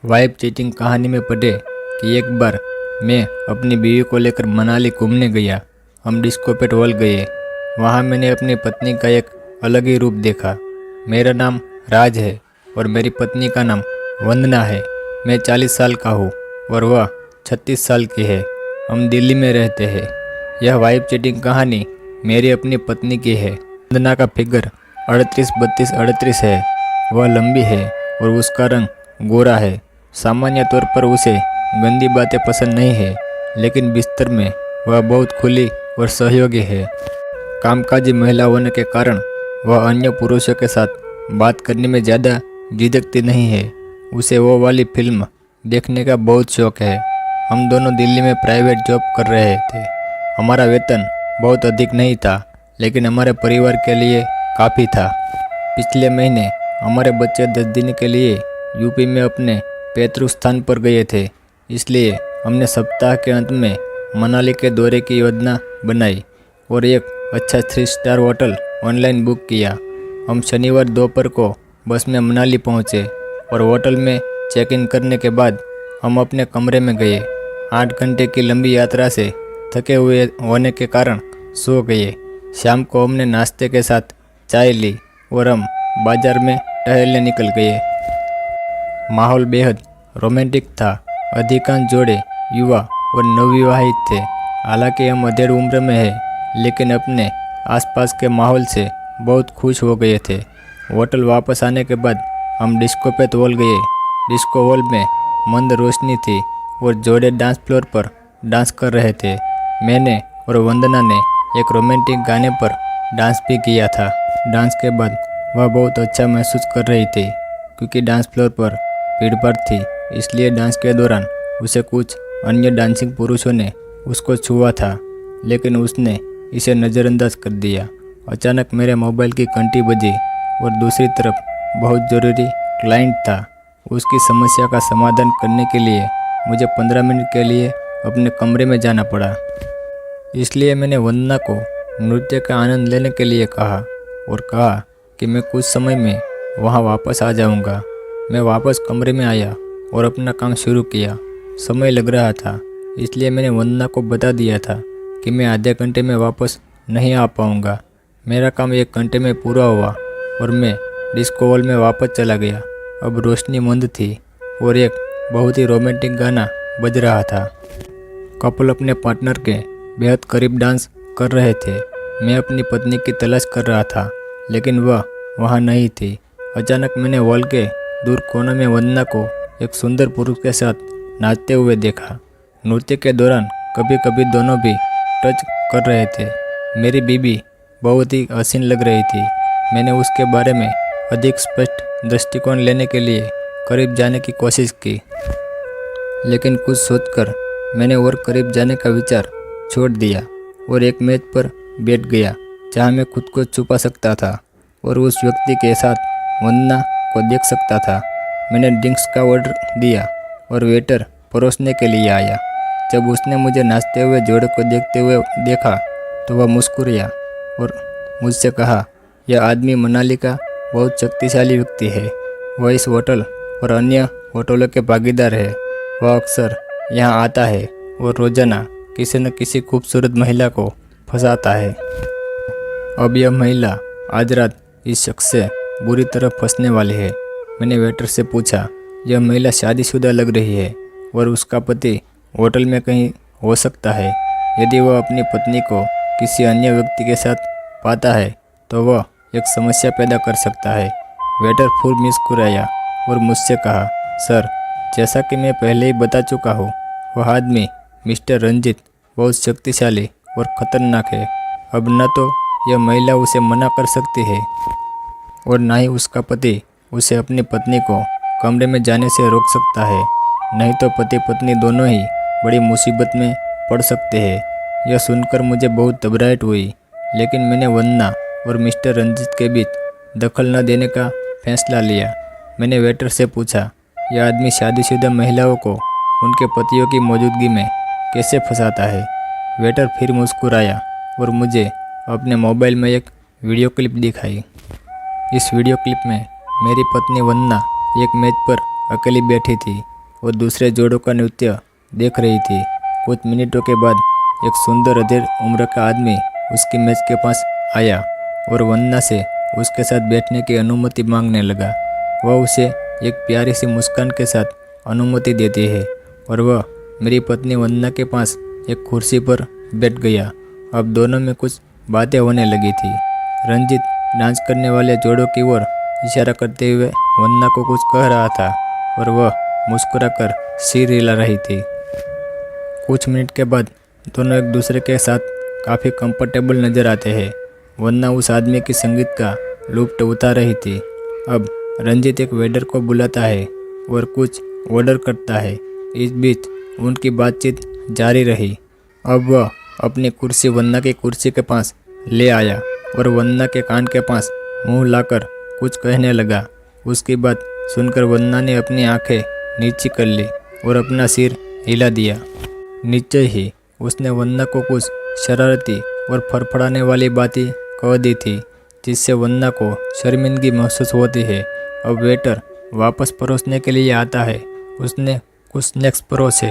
Vibe cheating कहानी में पढ़े कि एक बार मैं अपनी बीवी को लेकर मनाली घूमने गया। हम डिस्को पेट हॉल गए। वहाँ मैंने अपनी पत्नी का एक अलग ही रूप देखा। मेरा नाम राज है और मेरी पत्नी का नाम वंदना है। मैं 40 साल का हूँ और वह 36 साल की है। हम दिल्ली में रहते हैं। यह वाइब चीटिंग कहानी मेरी अपनी पत्नी की है। वंदना का फिगर 38-32-38 है। वह लंबी है और उसका रंग गोरा है। सामान्य तौर पर उसे गंदी बातें पसंद नहीं है, लेकिन बिस्तर में वह बहुत खुली और सहयोगी है। कामकाजी महिला होने के कारण वह अन्य पुरुषों के साथ बात करने में ज़्यादा झिझकती नहीं है। उसे वो वाली फिल्म देखने का बहुत शौक है। हम दोनों दिल्ली में प्राइवेट जॉब कर रहे थे। हमारा वेतन बहुत अधिक नहीं था, लेकिन हमारे परिवार के लिए काफ़ी था। पिछले महीने हमारे बच्चे 10 दिन के लिए यूपी में अपने पैतृक स्थान पर गए थे, इसलिए हमने सप्ताह के अंत में मनाली के दौरे की योजना बनाई और एक अच्छा 3 स्टार होटल ऑनलाइन बुक किया। हम शनिवार दोपहर को बस में मनाली पहुंचे और होटल में चेक इन करने के बाद हम अपने कमरे में गए। 8 घंटे की लंबी यात्रा से थके हुए होने के कारण सो गए। शाम को हमने नाश्ते के साथ चाय ली और हम बाजार में टहलने निकल गए। माहौल बेहद रोमांटिक था। अधिकांश जोड़े युवा और नवविवाहित थे। हालांकि हम अधेड़ उम्र में हैं, लेकिन अपने आसपास के माहौल से बहुत खुश हो गए थे। होटल वापस आने के बाद हम डिस्को पे हॉल गए। डिस्को हॉल में मंद रोशनी थी और जोड़े डांस फ्लोर पर डांस कर रहे थे। मैंने और वंदना ने एक रोमांटिक गाने पर डांस भी किया था। डांस के बाद वह बहुत अच्छा महसूस कर रही थी। क्योंकि डांस फ्लोर पर भीड़-भाड़ थी, इसलिए डांस के दौरान उसे कुछ अन्य डांसिंग पुरुषों ने उसको छुआ था, लेकिन उसने इसे नज़रअंदाज कर दिया। अचानक मेरे मोबाइल की घंटी बजी और दूसरी तरफ बहुत ज़रूरी क्लाइंट था। उसकी समस्या का समाधान करने के लिए मुझे 15 मिनट के लिए अपने कमरे में जाना पड़ा। इसलिए मैंने वंदना को नृत्य का आनंद लेने के लिए कहा और कहा कि मैं कुछ समय में वहाँ वापस आ जाऊँगा। मैं वापस कमरे में आया और अपना काम शुरू किया। समय लग रहा था, इसलिए मैंने वंदना को बता दिया था कि मैं आधे घंटे में वापस नहीं आ पाऊँगा। मेरा काम 1 घंटे में पूरा हुआ और मैं डिस्को हॉल में वापस चला गया। अब रोशनी मंद थी और एक बहुत ही रोमांटिक गाना बज रहा था। कपल अपने पार्टनर के बेहद करीब डांस कर रहे थे। मैं अपनी पत्नी की तलाश कर रहा था, लेकिन वह वहाँ नहीं थी। अचानक मैंने हॉल के दूर कोने में वंदना को एक सुंदर पुरुष के साथ नाचते हुए देखा। नृत्य के दौरान कभी कभी दोनों भी टच कर रहे थे। मेरी बीबी बहुत ही हसीन लग रही थी। मैंने उसके बारे में अधिक स्पष्ट दृष्टिकोण लेने के लिए करीब जाने की कोशिश की, लेकिन कुछ सोचकर मैंने और करीब जाने का विचार छोड़ दिया और एक मेज पर बैठ गया जहाँ मैं खुद को छुपा सकता था और उस व्यक्ति के साथ वंदना को देख सकता था। मैंने ड्रिंक्स का ऑर्डर दिया और वेटर परोसने के लिए आया। जब उसने मुझे नाचते हुए जोड़े को देखते हुए देखा तो वह मुस्कुराया और मुझसे कहा, यह आदमी मनाली का बहुत शक्तिशाली व्यक्ति है। वह इस होटल और अन्य होटलों के भागीदार है। वह अक्सर यहाँ आता है और रोजाना किसी न किसी खूबसूरत महिला को फंसाता है। अब यह महिला आज रात इस शख्स से बुरी तरह फंसने वाली है। मैंने वेटर से पूछा, यह महिला शादीशुदा लग रही है और उसका पति होटल में कहीं हो सकता है। यदि वह अपनी पत्नी को किसी अन्य व्यक्ति के साथ पाता है तो वह एक समस्या पैदा कर सकता है। वेटर फिर मुस्कुराया और मुझसे कहा, सर, जैसा कि मैं पहले ही बता चुका हूँ, वह आदमी मिस्टर रंजीत बहुत शक्तिशाली और ख़तरनाक है। अब न तो यह महिला उसे मना कर सकती है और ना ही उसका पति उसे अपनी पत्नी को कमरे में जाने से रोक सकता है। नहीं तो पति पत्नी दोनों ही बड़ी मुसीबत में पड़ सकते हैं। यह सुनकर मुझे बहुत घबराहट हुई, लेकिन मैंने वंदना और मिस्टर रंजीत के बीच दखल न देने का फैसला लिया। मैंने वेटर से पूछा, यह आदमी शादीशुदा महिलाओं को उनके पतियों की मौजूदगी में कैसे फंसाता है? वेटर फिर मुस्कुराया और मुझे अपने मोबाइल में एक वीडियो क्लिप दिखाई। इस वीडियो क्लिप में मेरी पत्नी वंदना एक मेज पर अकेली बैठी थी और दूसरे जोड़ों का नृत्य देख रही थी। कुछ मिनटों के बाद एक सुंदर अधेड़ उम्र का आदमी उसकी मेज के पास आया और वंदना से उसके साथ बैठने की अनुमति मांगने लगा। वह उसे एक प्यारी सी मुस्कान के साथ अनुमति देती है और वह मेरी पत्नी वंदना के पास एक कुर्सी पर बैठ गया। अब दोनों में कुछ बातें होने लगी थी। रंजीत डांस करने वाले जोड़ों की ओर इशारा करते हुए वंदना को कुछ कह रहा था और वह मुस्कुराकर सिर हिला रही थी। कुछ मिनट के बाद दोनों एक दूसरे के साथ काफ़ी कंफर्टेबल नजर आते हैं। वंदना उस आदमी की संगीत का लुत्फ उठा रही थी। अब रंजीत एक वेटर को बुलाता है और कुछ ऑर्डर करता है। इस बीच उनकी बातचीत जारी रही। अब वह अपनी कुर्सी वंदना की कुर्सी के पास ले आया और वंदना के कान के पास मुंह लाकर कुछ कहने लगा। उसकी बात सुनकर वंदना ने अपनी आंखें नीची कर ली और अपना सिर हिला दिया। नीचे ही उसने वंदना को कुछ शरारती और फड़फड़ाने वाली बातें कह दी थी, जिससे वंदना को शर्मिंदगी महसूस होती है। अब वेटर वापस परोसने के लिए आता है। उसने कुछ स्नैक्स परोसे।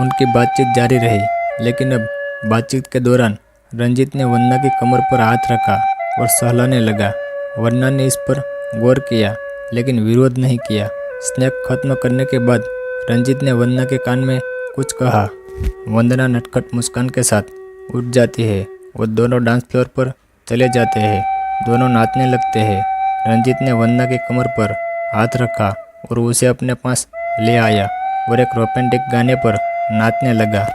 उनकी बातचीत जारी रही, लेकिन अब बातचीत के दौरान रंजीत ने वंदना की कमर पर हाथ रखा और सहलाने लगा। वंदना ने इस पर गौर किया, लेकिन विरोध नहीं किया। स्नैक खत्म करने के बाद रंजीत ने वंदना के कान में कुछ कहा। वंदना नटखट मुस्कान के साथ उठ जाती है और दोनों डांस फ्लोर पर चले जाते हैं। दोनों नाचने लगते हैं। रंजीत ने वंदना की कमर पर हाथ रखा और उसे अपने पास ले आया और एक रोमांटिक गाने पर नाचने लगा।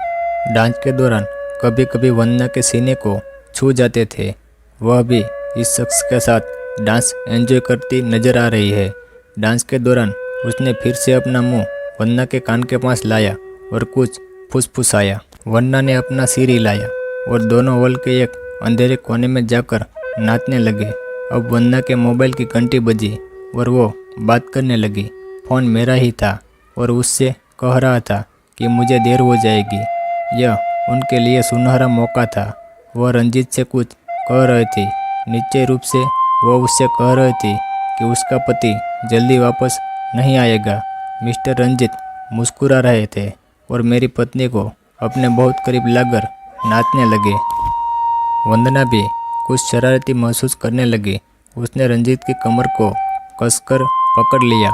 डांस के दौरान कभी कभी वंदना के सीने को छू जाते थे। वह भी इस शख्स के साथ डांस एंजॉय करती नजर आ रही है। डांस के दौरान उसने फिर से अपना मुंह वंदना के कान के पास लाया और कुछ फुसफुसाया। वंदना ने अपना सिर हिलाया और दोनों हॉल के एक अंधेरे कोने में जाकर नाचने लगे। अब वंदना के मोबाइल की घंटी बजी और वो बात करने लगी। फ़ोन मेरा ही था और उससे कह रहा था कि मुझे देर हो जाएगी। यह उनके लिए सुनहरा मौका था। वह रंजीत से कुछ कह रही थी। निश्चय रूप से वह उससे कह रही थी कि उसका पति जल्दी वापस नहीं आएगा। मिस्टर रंजीत मुस्कुरा रहे थे और मेरी पत्नी को अपने बहुत करीब लाकर नाचने लगे। वंदना भी कुछ शरारती महसूस करने लगी। उसने रंजीत की कमर को कसकर पकड़ लिया।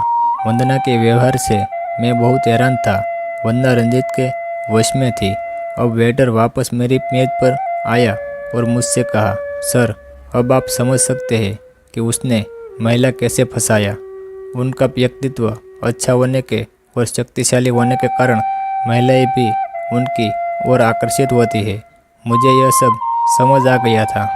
वंदना के व्यवहार से मैं बहुत हैरान था। वंदना रंजीत के वश में थी। अब वेटर वापस मेरी मेज पर आया और मुझसे कहा, सर, अब आप समझ सकते हैं कि उसने महिला कैसे फंसाया। उनका व्यक्तित्व अच्छा होने के और शक्तिशाली होने के कारण महिलाएं भी उनकी ओर आकर्षित होती है। मुझे यह सब समझ आ गया था।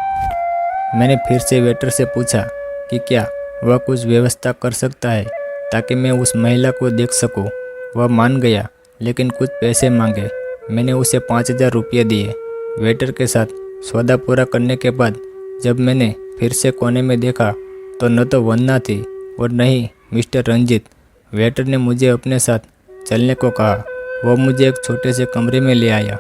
मैंने फिर से वेटर से पूछा कि क्या वह कुछ व्यवस्था कर सकता है ताकि मैं उस महिला को देख सकूं। वह मान गया, लेकिन कुछ पैसे मांगे। मैंने उसे 5,000 रुपये दिए। वेटर के साथ सौदा पूरा करने के बाद जब मैंने फिर से कोने में देखा तो न तो वंदना थी और न ही मिस्टर रंजीत। वेटर ने मुझे अपने साथ चलने को कहा। वह मुझे एक छोटे से कमरे में ले आया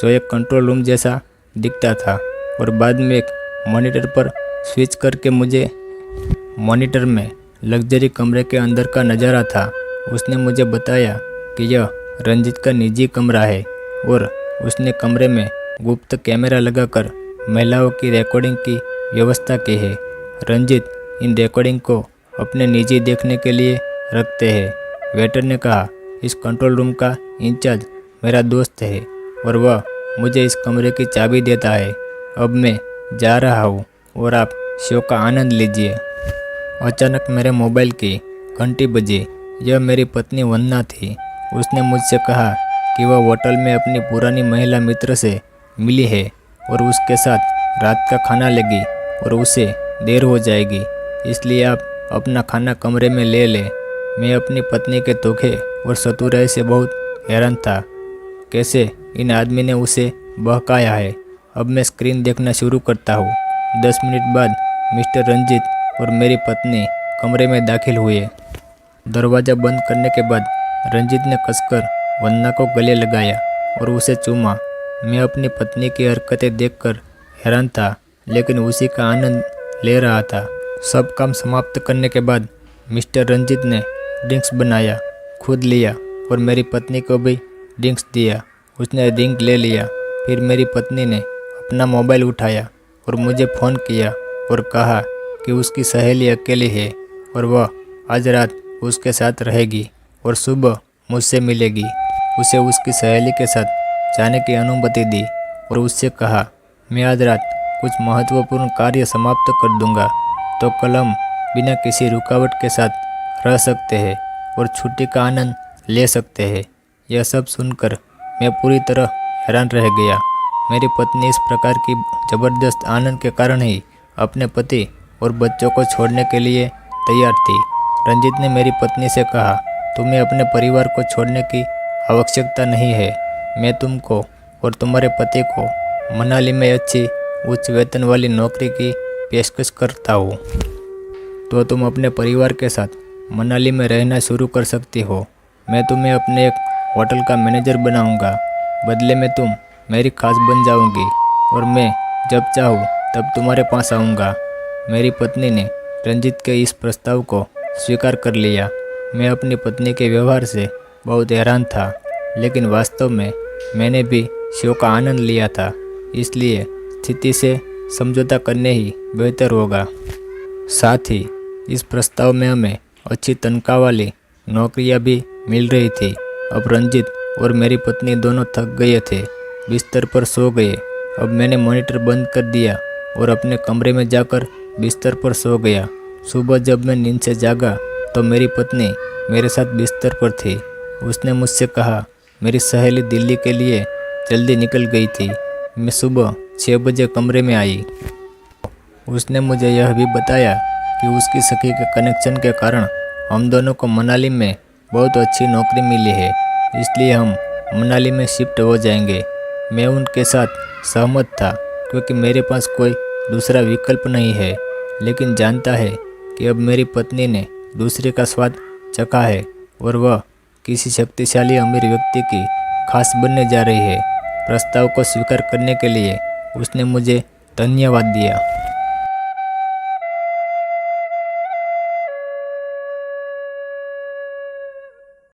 जो एक कंट्रोल रूम जैसा दिखता था और बाद में एक मॉनिटर पर स्विच करके मुझे मॉनिटर में लग्जरी कमरे के अंदर का नज़ारा था। उसने मुझे बताया कि यह रंजीत का निजी कमरा है और उसने कमरे में गुप्त कैमरा लगाकर महिलाओं की रिकॉर्डिंग की व्यवस्था की है। रंजीत इन रिकॉर्डिंग को अपने निजी देखने के लिए रखते हैं। वेटर ने कहा, इस कंट्रोल रूम का इंचार्ज मेरा दोस्त है और वह मुझे इस कमरे की चाबी देता है। अब मैं जा रहा हूँ और आप शो का आनंद लीजिए। अचानक मेरे मोबाइल की घंटी बजी। यह मेरी पत्नी वंदना थी। उसने मुझसे कहा कि वह होटल में अपनी पुरानी महिला मित्र से मिली है और उसके साथ रात का खाना लेगी और उसे देर हो जाएगी, इसलिए आप अपना खाना कमरे में ले लें। मैं अपनी पत्नी के धोखे और चतुराई से बहुत हैरान था। कैसे इन आदमी ने उसे बहकाया है। अब मैं स्क्रीन देखना शुरू करता हूँ। 10 मिनट बाद मिस्टर रंजीत और मेरी पत्नी कमरे में दाखिल हुए। दरवाज़ा बंद करने के बाद रंजीत ने कसकर वंदना को गले लगाया और उसे चूमा। मैं अपनी पत्नी की हरकतें देखकर हैरान था, लेकिन उसी का आनंद ले रहा था। सब काम समाप्त करने के बाद मिस्टर रंजीत ने ड्रिंक्स बनाया, खुद लिया और मेरी पत्नी को भी ड्रिंक्स दिया। उसने ड्रिंक ले लिया। फिर मेरी पत्नी ने अपना मोबाइल उठाया और मुझे फ़ोन किया और कहा कि उसकी सहेली अकेली है और वह आज रात उसके साथ रहेगी और सुबह मुझसे मिलेगी। उसे उसकी सहेली के साथ जाने की अनुमति दी और उससे कहा, मैं आज रात कुछ महत्वपूर्ण कार्य समाप्त कर दूंगा, तो कल हम बिना किसी रुकावट के साथ रह सकते हैं और छुट्टी का आनंद ले सकते हैं। यह सब सुनकर मैं पूरी तरह हैरान रह गया। मेरी पत्नी इस प्रकार की ज़बरदस्त आनंद के कारण ही अपने पति और बच्चों को छोड़ने के लिए तैयार थी। रंजीत ने मेरी पत्नी से कहा, तुम्हें अपने परिवार को छोड़ने की आवश्यकता नहीं है। मैं तुमको और तुम्हारे पति को मनाली में अच्छी उच्च वेतन वाली नौकरी की पेशकश करता हूँ, तो तुम अपने परिवार के साथ मनाली में रहना शुरू कर सकती हो। मैं तुम्हें अपने एक होटल का मैनेजर बनाऊंगा। बदले में तुम मेरी खास बन जाओगी और मैं जब चाहूँ तब तुम्हारे पास आऊँगा। मेरी पत्नी ने रंजीत के इस प्रस्ताव को स्वीकार कर लिया। मैं अपनी पत्नी के व्यवहार से बहुत हैरान था, लेकिन वास्तव में मैंने भी शो का आनंद लिया था, इसलिए स्थिति से समझौता करने ही बेहतर होगा। साथ ही इस प्रस्ताव में हमें अच्छी तनख्वाह वाली नौकरियां भी मिल रही थी। अब रंजीत और मेरी पत्नी दोनों थक गए थे, बिस्तर पर सो गए। अब मैंने मॉनिटर बंद कर दिया और अपने कमरे में जाकर बिस्तर पर सो गया। सुबह जब मैं नींद से जागा तो मेरी पत्नी मेरे साथ बिस्तर पर थी। उसने मुझसे कहा, मेरी सहेली दिल्ली के लिए जल्दी निकल गई थी। मैं सुबह 6 बजे कमरे में आई। उसने मुझे यह भी बताया कि उसकी सखी के कनेक्शन के कारण हम दोनों को मनाली में बहुत अच्छी नौकरी मिली है, इसलिए हम मनाली में शिफ्ट हो जाएंगे। मैं उनके साथ सहमत था क्योंकि मेरे पास कोई दूसरा विकल्प नहीं है, लेकिन जानता है कि अब मेरी पत्नी ने दूसरे का स्वाद चखा है और वह किसी शक्तिशाली अमीर व्यक्ति की खास बनने जा रही है। प्रस्ताव को स्वीकार करने के लिए उसने मुझे धन्यवाद दिया।